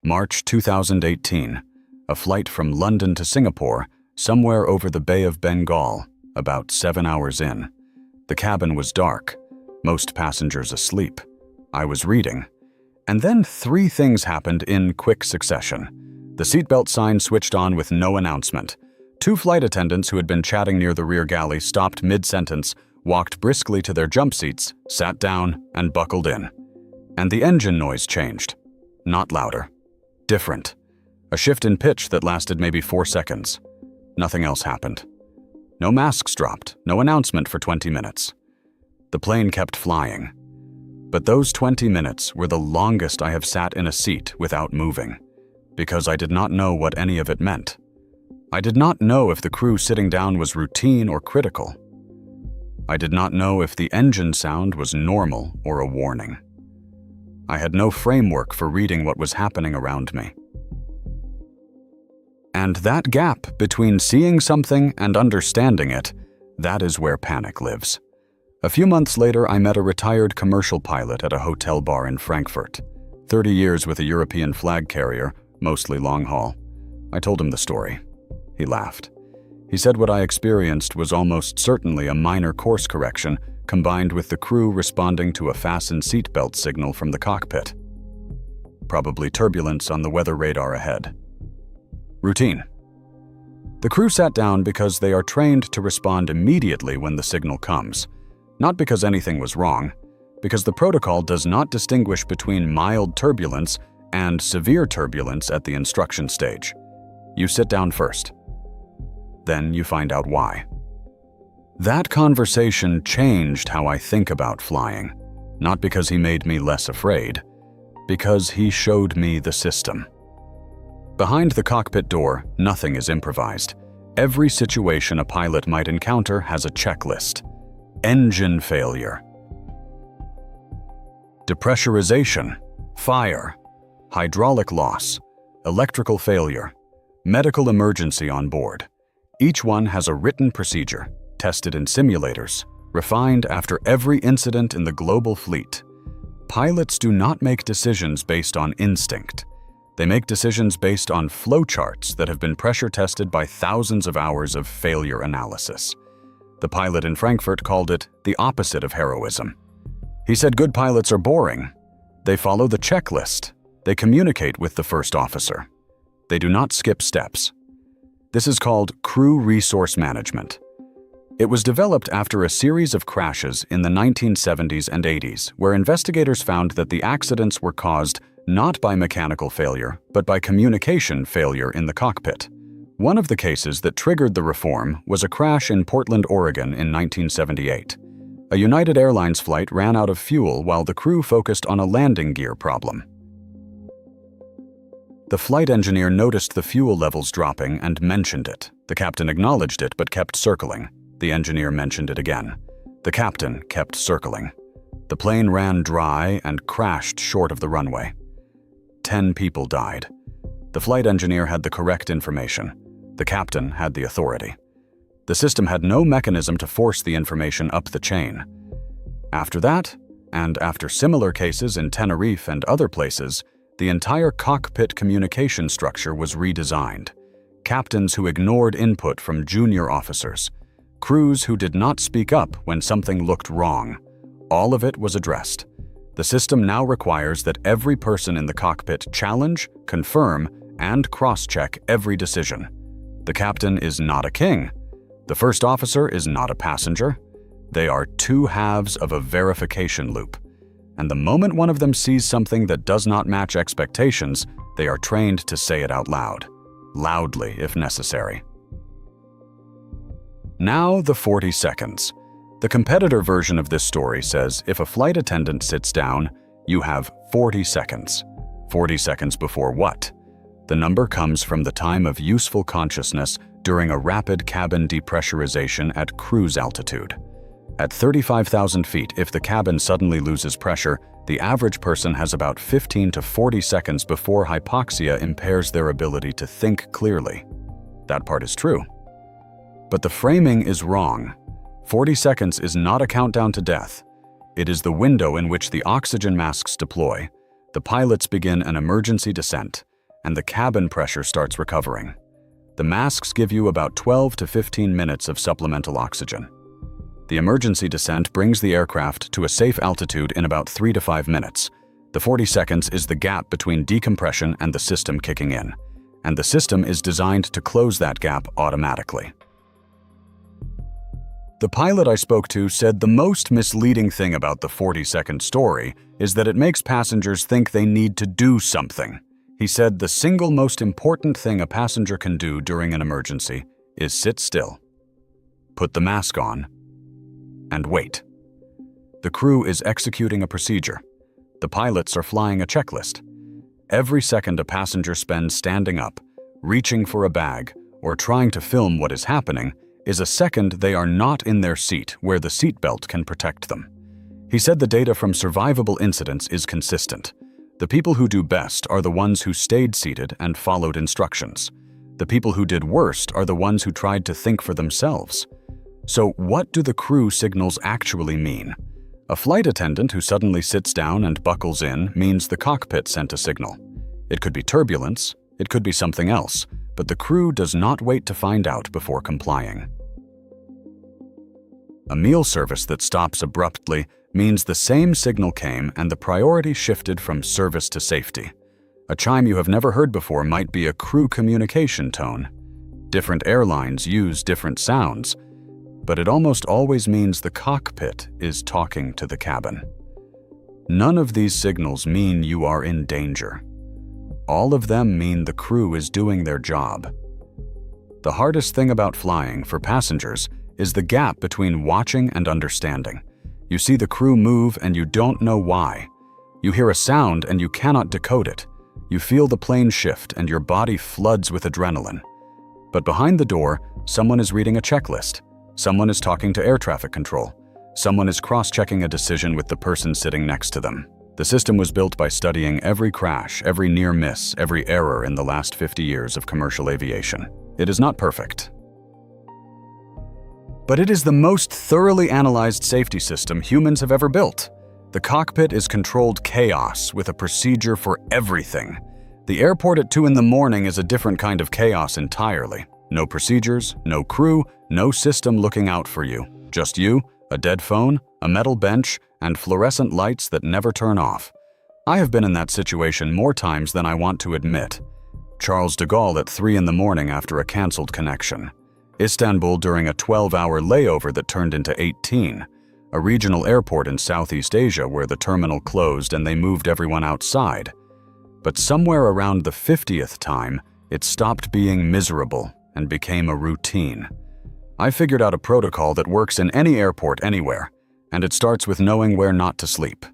March 2018. A flight from London to Singapore, somewhere over the Bay of Bengal, about 7 hours in. The cabin was dark, most passengers asleep. I was reading. And then 3 things happened in quick succession. The seatbelt sign switched on with no announcement. 2 flight attendants who had been chatting near the rear galley stopped mid-sentence, walked briskly to their jump seats, sat down, and buckled in. And the engine noise changed. Not louder. Different. A shift in pitch that lasted maybe 4 seconds. Nothing else happened. No masks dropped, no announcement for 20 minutes. The plane kept flying. But those 20 minutes were the longest I have sat in a seat without moving, because I did not know what any of it meant. I did not know if the crew sitting down was routine or critical. I did not know if the engine sound was normal or a warning. I had no framework for reading what was happening around me. And that gap between seeing something and understanding it, that is where panic lives. A few months later, I met a retired commercial pilot at a hotel bar in Frankfurt. 30 years with a European flag carrier, mostly long haul. I told him the story. He laughed. He said what I experienced was almost certainly a minor course correction combined with the crew responding to a fasten seatbelt signal from the cockpit. Probably turbulence on the weather radar ahead. Routine. The crew sat down because they are trained to respond immediately when the signal comes. Not because anything was wrong, because the protocol does not distinguish between mild turbulence and severe turbulence at the instruction stage. You sit down first. Then you find out why. That conversation changed how I think about flying, not because he made me less afraid, because he showed me the system. Behind the cockpit door, nothing is improvised. Every situation a pilot might encounter has a checklist. Engine failure, depressurization, fire, hydraulic loss, electrical failure, medical emergency on board. Each one has a written procedure, tested in simulators, refined after every incident in the global fleet. Pilots do not make decisions based on instinct. They make decisions based on flowcharts that have been pressure tested by thousands of hours of failure analysis. The pilot in Frankfurt called it the opposite of heroism. He said good pilots are boring. They follow the checklist. They communicate with the first officer. They do not skip steps. This is called crew resource management. It was developed after a series of crashes in the 1970s and 80s, where investigators found that the accidents were caused not by mechanical failure, but by communication failure in the cockpit. One of the cases that triggered the reform was a crash in Portland, Oregon in 1978. A United Airlines flight ran out of fuel while the crew focused on a landing gear problem. The flight engineer noticed the fuel levels dropping and mentioned it. The captain acknowledged it but kept circling. The engineer mentioned it again. The captain kept circling. The plane ran dry and crashed short of the runway. 10 people died. The flight engineer had the correct information. The captain had the authority. The system had no mechanism to force the information up the chain. After that, and after similar cases in Tenerife and other places, the entire cockpit communication structure was redesigned. Captains who ignored input from junior officers. Crews who did not speak up when something looked wrong. All of it was addressed. The system now requires that every person in the cockpit challenge, confirm, and cross-check every decision. The captain is not a king. The first officer is not a passenger. They are 2 halves of a verification loop. And the moment one of them sees something that does not match expectations, they are trained to say it out loud. Loudly, if necessary. Now the 40 seconds. The competitor version of this story says if a flight attendant sits down, you have 40 seconds. 40 seconds before what? The number comes from the time of useful consciousness during a rapid cabin depressurization at cruise altitude. At 35,000 feet, if the cabin suddenly loses pressure, the average person has about 15 to 40 seconds before hypoxia impairs their ability to think clearly. That part is true. But the framing is wrong. 40 seconds is not a countdown to death. It is the window in which the oxygen masks deploy, the pilots begin an emergency descent, and the cabin pressure starts recovering. The masks give you about 12 to 15 minutes of supplemental oxygen. The emergency descent brings the aircraft to a safe altitude in about 3 to 5 minutes. The 40 seconds is the gap between decompression and the system kicking in, and the system is designed to close that gap automatically. The pilot I spoke to said the most misleading thing about the 40-second story is that it makes passengers think they need to do something. He said the single most important thing a passenger can do during an emergency is sit still, put the mask on, and wait. The crew is executing a procedure. The pilots are flying a checklist. Every second a passenger spends standing up, reaching for a bag, or trying to film what is happening is a second they are not in their seat where the seatbelt can protect them. He said the data from survivable incidents is consistent. The people who do best are the ones who stayed seated and followed instructions. The people who did worst are the ones who tried to think for themselves. So what do the crew signals actually mean? A flight attendant who suddenly sits down and buckles in means the cockpit sent a signal. It could be turbulence, it could be something else, but the crew does not wait to find out before complying. A meal service that stops abruptly means the same signal came and the priority shifted from service to safety. A chime you have never heard before might be a crew communication tone. Different airlines use different sounds, but it almost always means the cockpit is talking to the cabin. None of these signals mean you are in danger. All of them mean the crew is doing their job. The hardest thing about flying for passengers is the gap between watching and understanding. You see the crew move and you don't know why. You hear a sound and you cannot decode it. You feel the plane shift and your body floods with adrenaline. But behind the door, someone is reading a checklist. Someone is talking to air traffic control. Someone is cross-checking a decision with the person sitting next to them. The system was built by studying every crash, every near miss, every error in the last 50 years of commercial aviation. It is not perfect, but it is the most thoroughly analyzed safety system humans have ever built. The cockpit is controlled chaos with a procedure for everything. The airport at 2 in the morning is a different kind of chaos entirely. No procedures, no crew, no system looking out for you. Just you, a dead phone, a metal bench, and fluorescent lights that never turn off. I have been in that situation more times than I want to admit. Charles de Gaulle at 3 in the morning after a cancelled connection. Istanbul during a 12-hour layover that turned into 18. A regional airport in Southeast Asia where the terminal closed and they moved everyone outside. But somewhere around the 50th time, it stopped being miserable and became a routine. I figured out a protocol that works in any airport anywhere, and it starts with knowing where not to sleep.